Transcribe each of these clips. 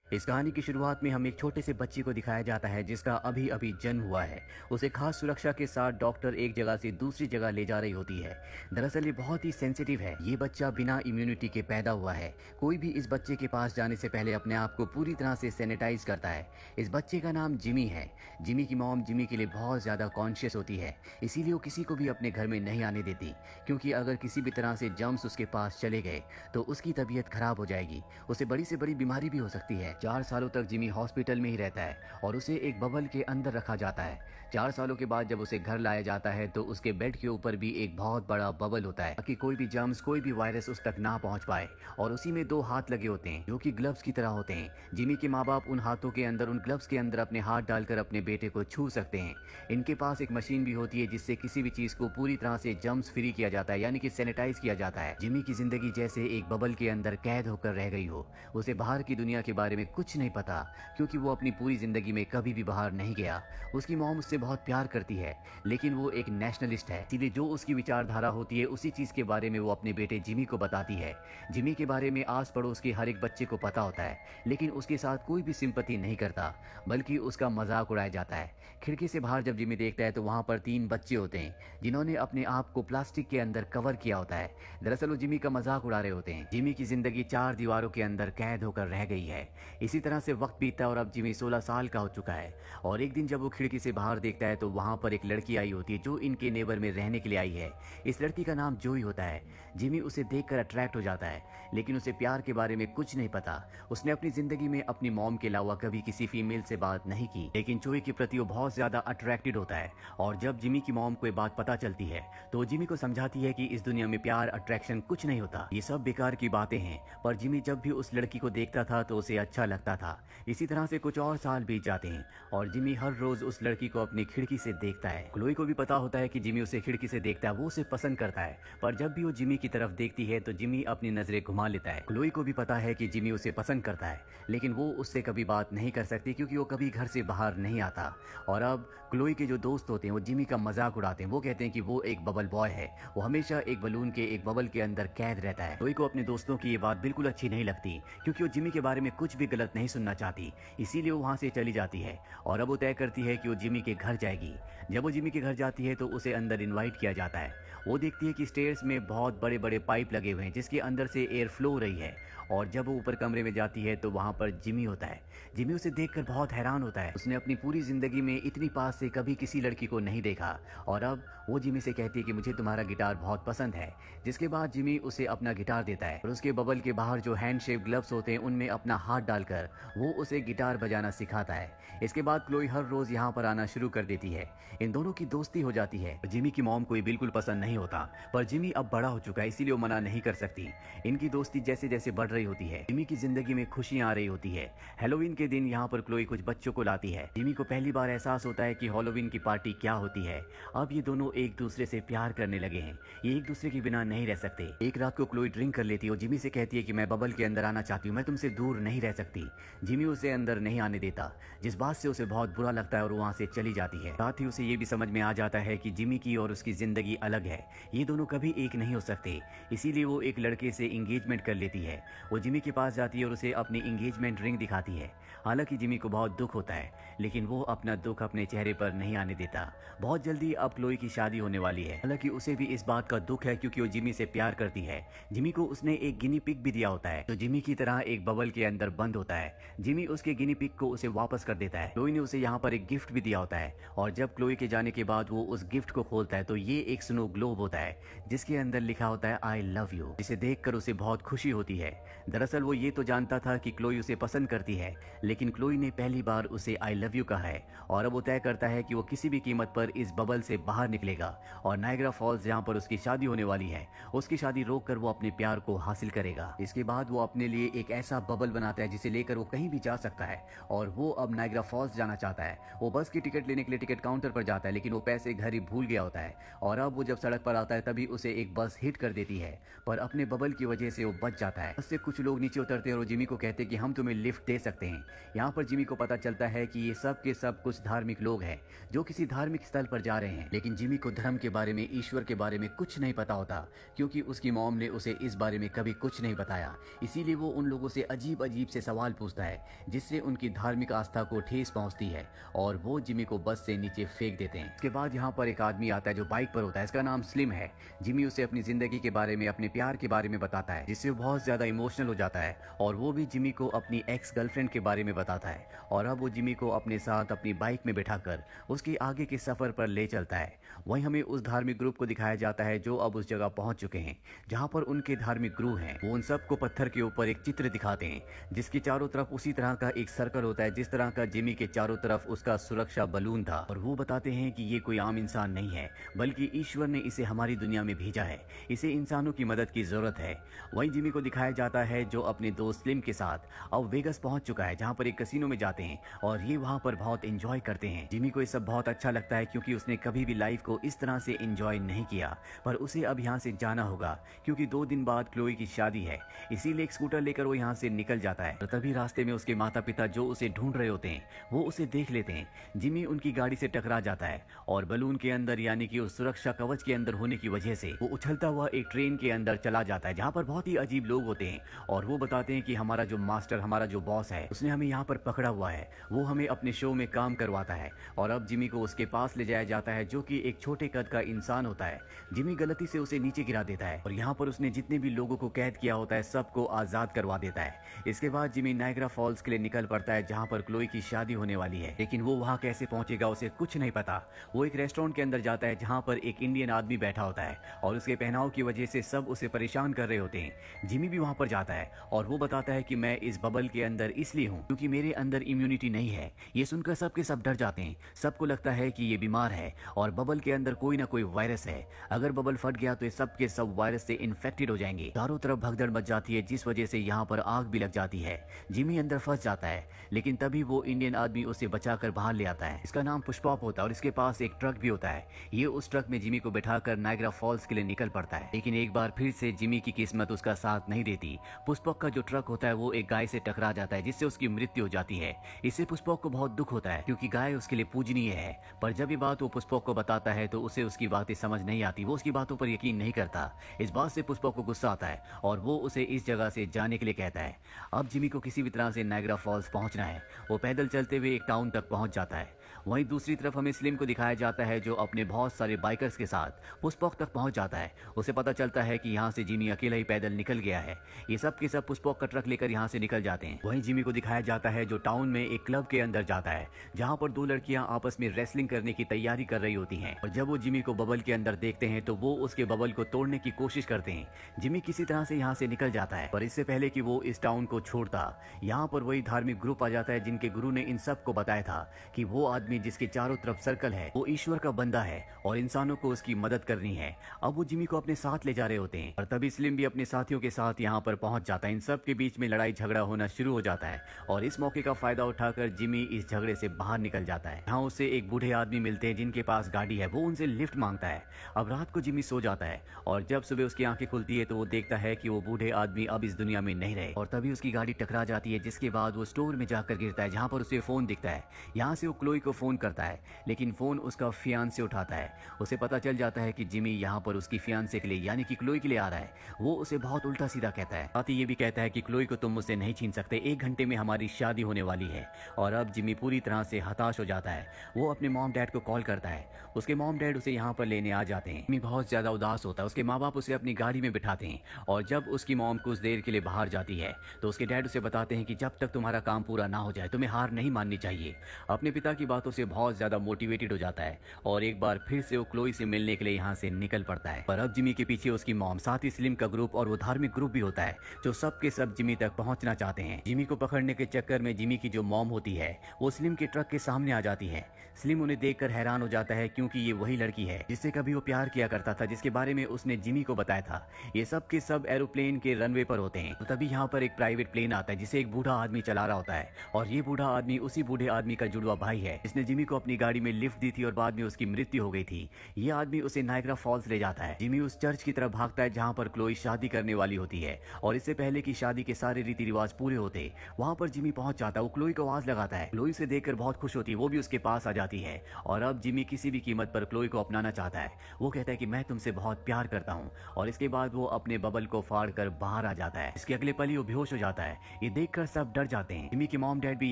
इस कहानी की शुरुआत में हम एक छोटे से बच्चे को दिखाया जाता है जिसका अभी अभी जन्म हुआ है। उसे खास सुरक्षा के साथ डॉक्टर एक जगह से दूसरी जगह ले जा रही होती है। दरअसल ये बहुत ही सेंसिटिव है। ये बच्चा बिना इम्यूनिटी के पैदा हुआ है। कोई भी इस बच्चे के पास जाने से पहले अपने आप को पूरी तरह से सैनिटाइज करता है। इस बच्चे का नाम जिमी है। जिमी की मॉम जिमी के लिए बहुत ज्यादा कॉन्शियस होती है, इसीलिए वो किसी को भी अपने घर में नहीं आने देती, क्योंकि अगर किसी भी तरह से जर्म्स उसके पास चले गए तो उसकी तबीयत खराब हो जाएगी। उसे बड़ी से बड़ी बीमारी भी हो सकती है। 4 सालों तक जिमी हॉस्पिटल में ही रहता है और उसे एक बबल के अंदर रखा जाता है। 4 सालों के बाद जब उसे घर लाया जाता है तो उसके बेड के ऊपर भी एक बहुत बड़ा बबल होता है ताकि कोई भी जर्म्स, कोई भी वायरस उस तक ना पहुंच पाए। और उसी में 2 हाथ लगे होते हैं जो कि ग्लव्स की तरह होते हैं। जिमी के माँ बाप उन हाथों के अंदर, उन ग्लव्स के अंदर अपने हाथ डालकर अपने बेटे को छू सकते हैं। इनके पास एक मशीन भी होती है जिससे किसी भी चीज को पूरी तरह से जर्म्स फ्री किया जाता है, यानी कि सैनिटाइज किया जाता है। जिमी की जिंदगी जैसे एक बबल के अंदर कैद होकर रह गई हो। उसे बाहर की दुनिया के बारे में कुछ नहीं पता, क्योंकि वो अपनी पूरी जिंदगी में कभी भी बाहर नहीं गया। उसकी मॉम उससे बहुत प्यार करती है, लेकिन वो एक नेशनलिस्ट है, इसीलिए जो उसकी विचारधारा होती है उसी चीज के बारे में वो अपने बेटे जिमी को बताती है। जिमी के बारे में आस पड़ोस के हर एक बच्चे को पता होता है, लेकिन उसके साथ कोई भी सिंपैथी नहीं करता, बल्कि उसका मजाक उड़ाया जाता है। खिड़की से बाहर जब जिमी देखता है तो वहां पर 3 बच्चे होते हैं जिन्होंने अपने आप को प्लास्टिक के अंदर कवर किया होता है। दरअसल वो जिमी का मजाक उड़ा रहे होते हैं। जिमी की जिंदगी 4 दीवारों के अंदर कैद होकर रह गई है। इसी तरह से वक्त बीतता है और अब जिमी 16 साल का हो चुका है। और एक दिन जब वो खिड़की से बाहर देखता है तो वहां पर एक लड़की आई होती है जो इनके नेबर में रहने के लिए आई है। इस लड़की का नाम जोई होता है। जिमी उसे देखकर अट्रैक्ट हो जाता है, लेकिन उसे प्यार के बारे में कुछ नहीं पता। उसने अपनी जिंदगी में अपनी मॉम के अलावा कभी किसी फीमेल से बात नहीं की, लेकिन जोई के प्रति वो बहुत ज्यादा अट्रैक्टेड होता है। और जब जिमी की मॉम को ये बात पता चलती है तो जिमी को समझाती है कि इस दुनिया में प्यार, अट्रैक्शन कुछ नहीं होता, ये सब बेकार की बातें हैं। पर जिमी जब भी उस लड़की को देखता था तो उसे अच्छा लगता था। इसी तरह से कुछ और साल बीत जाते हैं और जिमी हर रोज उस लड़की को अपनी खिड़की से देखता है। क्लोई को भी पता होता है कि जिमी उसे खिड़की से देखता है, वो उसे पसंद करता है। पर जब भी वो जिमी की तरफ देखती है तो जिमी अपनी नजरें घुमा लेता है। क्लोई को भी पता है कि जिमी उसे पसंद करता है, लेकिन वो उससे कभी बात नहीं कर सकती क्योंकि वो कभी घर से बाहर नहीं आता। और अब क्लोई के जो दोस्त होते हैं वो जिमी का मजाक उड़ाते हैं। वो कहते हैं कि वो एक बबल बॉय है, वो हमेशा एक बलून के, एक बबल के अंदर कैद रहता है। क्लोई को अपने दोस्तों की ये बात बिल्कुल अच्छी नहीं लगती, क्योंकि वो जिमी के बारे में कुछ भी गलत नहीं सुनना चाहती, इसीलिए वो वहां से चली जाती है। और अब वो तय करती है कि वो जिमी के घर जाएगी। जब वो जिमी के घर जाती है तो उसे अंदर इनवाइट किया जाता है। वो देखती है कि स्टेयर्स में बहुत बड़े बड़े पाइप लगे हुए हैं जिसके अंदर से एयर फ्लो हो रही है। और जब वो ऊपर कमरे में जाती है तो वहां पर जिमी होता है। जिमी उसे देखकर बहुत हैरान होता है। उसने अपनी पूरी जिंदगी में इतनी पास से कभी किसी लड़की को नहीं देखा। और अब वो जिमी से कहती है कि मुझे तुम्हारा गिटार बहुत पसंद है। जिसके बाद जिमी उसे अपना गिटार देता है और उसके बबल के बाहर जो हैंड शेप ग्लव्स होते हैं उनमें अपना हाथ डालकर वो उसे गिटार बजाना सिखाता है। इसके बाद क्लोई हर रोज यहाँ पर आना शुरू कर देती है। इन दोनों की दोस्ती हो जाती है। जिमी की मॉम को ये बिल्कुल पसंद नहीं होता, पर जिमी अब बड़ा हो चुका है इसीलिए वो मना नहीं कर सकती। इनकी दोस्ती जैसे जैसे बढ़ रही होती है, जिमी की जिंदगी में खुशियां आ रही होती है। हैलोवीन के दिन यहाँ पर क्लोई कुछ बच्चों को लाती है। जिमी को पहली बार एहसास होता है कि हैलोवीन की पार्टी क्या होती है। अब ये दोनों एक दूसरे से प्यार करने लगे हैं। ये एक दूसरे के बिना नहीं रह सकते। एक रात को क्लोई ड्रिंक कर लेती है और जिमी से कहती है कि मैं बबल के अंदर आना चाहती हूँ, मैं तुमसे दूर नहीं रह सकती। जिमी उसे अंदर नहीं आने देता, जिस बात से उसे बहुत बुरा लगता है और वहां से चली जाती है। साथ ही उसे ये भी समझ में आ जाता है कि जिमी की और उसकी जिंदगी अलग है, ये दोनों कभी एक नहीं हो सकते। इसीलिए वो एक लड़के से एंगेजमेंट कर लेती है। वो जिमी के पास जाती है और उसे अपनी एंगेजमेंट रिंग दिखाती है। हालांकि जिमी को बहुत दुख होता है, लेकिन वो अपना दुख अपने चेहरे पर नहीं आने देता। बहुत जल्दी अब क्लोई की शादी होने वाली है। हालांकि उसे भी इस बात का दुख है क्योंकि वो जिमी से प्यार करती है। जिमी को उसने एक गिनी पिग भी दिया होता है जो जिमी की तरह एक बबल के अंदर बंद होता है। जिमी उसके गिनी पिग को उसे वापस कर देता है। क्लोई ने उसे यहाँ पर एक गिफ्ट भी दिया होता है और जब क्लोई के जाने के बाद वो उस गिफ्ट को खोलता है तो ये एक स्नो ग्लोब होता है जिसके अंदर लिखा होता है आई लव यू, जिसे देखकर उसे बहुत खुशी होती है। दरअसल वो ये तो जानता था कि क्लोई उसे पसंद करती है, लेकिन क्लोई ने पहली बार उसे आई लव यू कहा है। और अब वो तय करता है कि वो किसी भी कीमत पर इस बबल से बाहर निकलेगा और नायग्रा फॉल्स जहाँ पर उसकी शादी होने वाली है उसकी शादी रोककर वो अपने प्यार को हासिल करेगा। इसके बाद वो अपने लिए एक ऐसा बबल बनाता है जिसे लेकर वो कहीं भी जा सकता है और वो अब नायग्रा फॉल्स जाना चाहता है। वो बस की टिकट लेने के लिए टिकट काउंटर पर जाता है, लेकिन वो पैसे घर ही भूल गया होता है। और अब वो जब सड़क पर आता है तभी उसे एक बस हिट कर देती है, पर अपने बबल की वजह से वो बच जाता है। बस से कुछ कुछ लोग नीचे उतरते हैं और जिमी को कहते हैं कि हम तुम्हें लिफ्ट दे सकते हैं। यहाँ पर जिमी को पता चलता है कि ये सब के सब कुछ धार्मिक लोग हैं जो किसी धार्मिक स्थल पर जा रहे हैं, लेकिन जिमी को धर्म के बारे में, ईश्वर के बारे में कुछ नहीं पता होता, क्योंकि उसकी मॉम ने उसे इस बारे में कभी कुछ नहीं बताया। इसीलिए वो उन लोगों से अजीब अजीब से सवाल पूछता है जिससे उनकी धार्मिक आस्था को ठेस पहुंचती है और वो जिमी को बस से नीचे फेंक देते हैं। इसके बाद यहाँ पर एक आदमी आता है जो बाइक पर होता है, इसका नाम स्लिम है। जिमी उसे अपनी जिंदगी के बारे में, अपने प्यार के बारे में बताता है, जिससे वो बहुत ज्यादा इमोशनल हो जाता है और वो भी जिमी को अपनी एक्स गर्लफ्रेंड के बारे में बताता है और अब वो जिमी को अपने साथ अपनी बाइक में बिठाकर उसके आगे के सफर पर ले चलता है। वहीं हमें उस धार्मिक ग्रुप को दिखाया जाता है जो अब उस जगह पहुंच चुके हैं जहां पर उनके धार्मिक गुरु हैं। वो उन सबको पत्थर के ऊपर एक चित्र दिखाते हैं जिसके चारों तरफ उसी तरह का एक सर्कल होता है जिस तरह का जिमी के चारों तरफ उसका सुरक्षा बलून था, और वो बताते हैं कि ये कोई आम इंसान नहीं है बल्कि ईश्वर ने इसे हमारी दुनिया में भेजा है, इसे इंसानों की मदद की जरूरत है। वहीं जिमी को दिखाया जाता है जो अपने दोस्त स्लिम के साथ अब वेगस पहुंच चुका है जहां पर एक कैसीनो में जाते हैं और ये वहां पर बहुत एंजॉय करते हैं। जिमी को ये सब बहुत अच्छा लगता है क्योंकि उसने कभी भी लाइफ को इस तरह से एंजॉय नहीं किया, पर उसे अब यहाँ से जाना होगा क्योंकि 2 दिन बाद क्लोई की शादी है। इसीलिए एक स्कूटर लेकर वो यहाँ से निकल जाता है। और तभी रास्ते में उसके माता पिता जो उसे ढूंढ रहे होते हैं वो उसे देख लेते हैं। जिमी उनकी गाड़ी से टकरा जाता है और बलून के अंदर यानी कि उस सुरक्षा कवच के अंदर होने की वजह से वो उछलता हुआ एक ट्रेन के अंदर चला जाता है जहाँ पर बहुत ही अजीब लोग होते हैं और वो बताते हैं कि हमारा जो मास्टर, हमारा जो बॉस है, उसने हमें यहाँ पर पकड़ा हुआ है, वो हमें अपने शो में काम करवाता है। और अब जिमी को उसके पास ले जाया जाता है जो कि एक छोटे कद का इंसान होता है। जिमी गलती से उसे नीचे गिरा देता है और यहाँ पर उसने जितने भी लोगों को कैद किया होता है सबको आजाद करवा देता है। इसके बाद जिमी नायग्रा फॉल्स के लिए निकल पड़ता है जहाँ पर क्लोई की शादी होने वाली है, लेकिन वो वहाँ कैसे पहुंचेगा उसे कुछ नहीं पता। वो एक रेस्टोरेंट के अंदर जाता है जहाँ पर एक इंडियन आदमी बैठा होता है और उसके पहनाव की वजह से सब उसे परेशान कर रहे होते हैं। जिमी भी वहाँ पर जाता है और वो बताता है कि मैं इस बबल के अंदर इसलिए हूँ क्योंकि मेरे अंदर इम्यूनिटी नहीं है। ये सुनकर सबके सब डर जाते हैं, सबको लगता है कि ये बीमार है और बबल के अंदर कोई ना कोई वायरस है। अगर बबल फट गया तो ये सब के सब वायरस से इन्फेक्टेड हो जाएंगे। चारों तरफ भगदड़ मच जाती है जिस वजह से यहाँ पर आग भी लग जाती है। जिमी अंदर फंस जाता है लेकिन तभी वो इंडियन आदमी उसे बचाकर बाहर ले आता है। इसका नाम पुष्पॉप होता है और इसके पास एक ट्रक भी होता है। ये उस ट्रक में जिमी को बैठाकर नायग्रा फॉल्स के लिए निकल पड़ता है, लेकिन एक बार फिर से जिमी की किस्मत उसका साथ नहीं देती। पुष्पक का जो ट्रक होता है वो एक गाय से टकरा जाता है जिससे उसकी मृत्यु हो जाती है। इससे पुष्पक को बहुत दुख होता है क्योंकि गाय उसके लिए पूजनीय है, पर जब ये बात वो पुष्पक को बताता है तो उसे उसकी बातें समझ नहीं आती, वो उसकी बातों पर यकीन नहीं करता। इस बात से पुष्पक को गुस्सा आता है और वो उसे इस जगह से जाने के लिए कहता है। अब जिमी को किसी भी तरह से नायग्रा फॉल्स पहुंचना है। वो पैदल चलते हुए एक टाउन तक पहुंच जाता है। वहीं दूसरी तरफ हमें स्लिम को दिखाया जाता है जो अपने बहुत सारे बाइकर्स के साथ पुष्पक तक पहुंच जाता है। उसे पता चलता है कि यहाँ से जिमी अकेला ही पैदल निकल गया है। ये सब के सब पुष्पक का ट्रक लेकर यहाँ से निकल जाते हैं। वहीं जिमी को दिखाया जाता है जो टाउन में एक क्लब के अंदर जाता है जहाँ पर 2 लड़कियां आपस में रेसलिंग करने की तैयारी कर रही होती हैं और जब वो जिमी को बबल के अंदर देखते हैं तो वो उसके बबल को तोड़ने की कोशिश करते हैं। जिमी किसी तरह से यहाँ से निकल जाता है, पर इससे पहले कि वो इस टाउन को छोड़ता यहाँ पर वही धार्मिक ग्रुप आ जाता है जिनके गुरु ने इन सब को बताया था कि वो आदमी जिसके चारों तरफ सर्कल है वो ईश्वर का बंदा है और इंसानों को उसकी मदद करनी है। अब वो जिमी को अपने साथ ले जा रहे होते हैं और तभी स्लिम भी अपने साथियों के साथ यहाँ पर पहुंच जाता है। इन सब के बीच में लड़ाई झगड़ा होना शुरू हो जाता है और इस मौके का फायदा उठाकर जिमी इस झगड़े से बाहर निकल जाता है। यहाँ उसे एक बूढ़े आदमी मिलते हैं जिनके पास गाड़ी है, वो उनसे लिफ्ट मांगता है। अब रात को जिमी सो जाता है और जब सुबह उसकी आंखें खुलती है तो वो देखता है कि वो बूढ़े आदमी अब इस दुनिया में नहीं रहे और तभी उसकी गाड़ी टकरा जाती है, जिसके बाद वो स्टोर में जाकर गिरता है जहाँ पर उसे फोन दिखता है। यहाँ से वो क्लोई को फोन करता है लेकिन फोन उसका फियांसे उठाता है। उसे पता चल जाता है कि जिमी यहाँ पर उसकी फियांसे के लिए यानी कि क्लोई के लिए आ रहा है। वो उसे बहुत उल्टा सीधा कहता है, साथ ही ये भी कहता है कि क्लोई को तुम मुझसे नहीं छीन सकते, 1 घंटे में हमारी शादी होने वाली है। और अब जिमी पूरी तरह से हताश हो जाता है। वो अपने मॉम डैड को कॉल करता है, उसके मॉम डैड उसे यहाँ पर लेने आ जाते हैं। जिमी बहुत ज्यादा उदास होता है। उसके माँ बाप उसे अपनी गाड़ी में बिठाते हैं और जब उसकी मॉम कुछ देर के लिए बाहर जाती है तो उसके डैड उसे बताते हैं कि जब तक तुम्हारा काम पूरा ना हो जाए तुम्हें हार नहीं माननी चाहिए। अपने पिता की बातों से बहुत ज्यादा मोटिवेटेड हो जाता है और एक बार फिर से वो क्लोई से मिलने के लिए यहाँ से निकल पड़ता है। पर अब जिमी के पीछे उसकी मॉम, साथ ही स्लिम का ग्रुप और वो धार्मिक ग्रुप भी होता है जो सब के सब जिमी तक पहुंचना चाहते हैं। जिमी को पकड़ने के चक्कर में जिमी की जो मॉम होती है वो स्लिम के ट्रक के सामने आ जाती है। स्लिम उन्हें देखकर हैरान हो जाता है क्योंकि ये वही लड़की है जिससे कभी वो प्यार किया करता था, जिसके बारे में उसने जिमी को बताया था। ये सब के सब एरोप्लेन के रनवे पर होते हैं। तो तभी यहाँ पर एक प्राइवेट प्लेन आता है जिसे एक बूढ़ा आदमी चला रहा होता है और ये बूढ़ा आदमी उसी बूढ़े आदमी का जुड़वा भाई है जिसने जिमी को अपनी गाड़ी में लिफ्ट दी थी और बाद में उसकी मृत्यु हो गई थी। ये आदमी उसे नायग्रा फॉल्स ले जाता है। जिमी उस चर्च की तरफ भागता है जहाँ पर क्लोई शादी करने वाली होती है और इस इससे पहले कि शादी के सारे रीति रिवाज पूरे होते वहाँ पर जिमी पहुंच जाता है। वो क्लोई को आवाज लगाता है। क्लोई से देखकर बहुत खुश होती है, वो भी उसके पास आ जाती है और अब जिमी किसी भी कीमत पर क्लोई को अपनाना चाहता है। वो कहता है कि मैं तुमसे बहुत प्यार करता हूँ और इसके बाद वो अपने बबल को फाड़ कर बाहर आ जाता है। इसके अगले पल ही वो बेहोश हो जाता है। ये देखकर सब डर जाते हैं। जिमी की मॉम डैड भी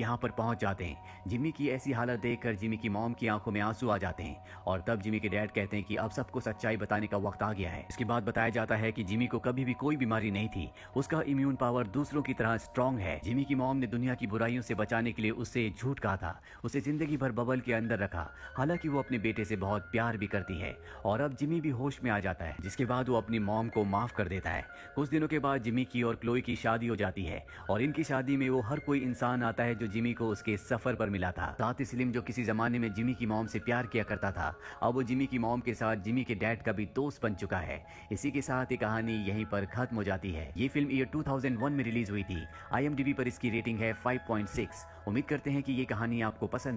यहाँ पर पहुंच जाते हैं। जिमी की ऐसी हालत देखकर जिमी की मॉम की आंखों में आंसू आ जाते हैं और तब जिमी के डैड कहते हैं कि अब सबको सच्चाई बताने का वक्त आ गया है। इसके बाद बताया जाता है कि जिमी को कभी भी कोई बीमारी नहीं थी। उसका इम्यून पावर दूसरों की तरह स्ट्रांग है। जिमी की मॉम ने दुनिया की बुराइयों से बचाने के लिए उससे झूठ कहा था, उसे जिंदगी भर बबल के अंदर रखा। हालांकि वो अपने बेटे से बहुत प्यार भी करती है और अब जिमी भी होश में आ जाता है, जिसके बाद वो अपनी मॉम को माफ कर देता है। कुछ दिनों के बाद जिमी की और क्लोई की शादी हो जाती है और इनकी शादी में वो हर कोई इंसान आता है जो जिमी को उसके सफर पर मिला था। साथ ही स्लिम जो किसी जमाने में जिमी की मॉम से प्यार किया करता था, अब वो जिमी की मॉम के साथ जिमी के डैड का भी दोस्त बन चुका है। इसी के साथ ये कहानी यहीं पर खत्म हो जाती है। ये फिल्म ईयर 2001 में रिलीज हुई थी। IMDb पर इसकी रेटिंग है 5.6। उम्मीद करते हैं कि ये कहानी आपको पसंद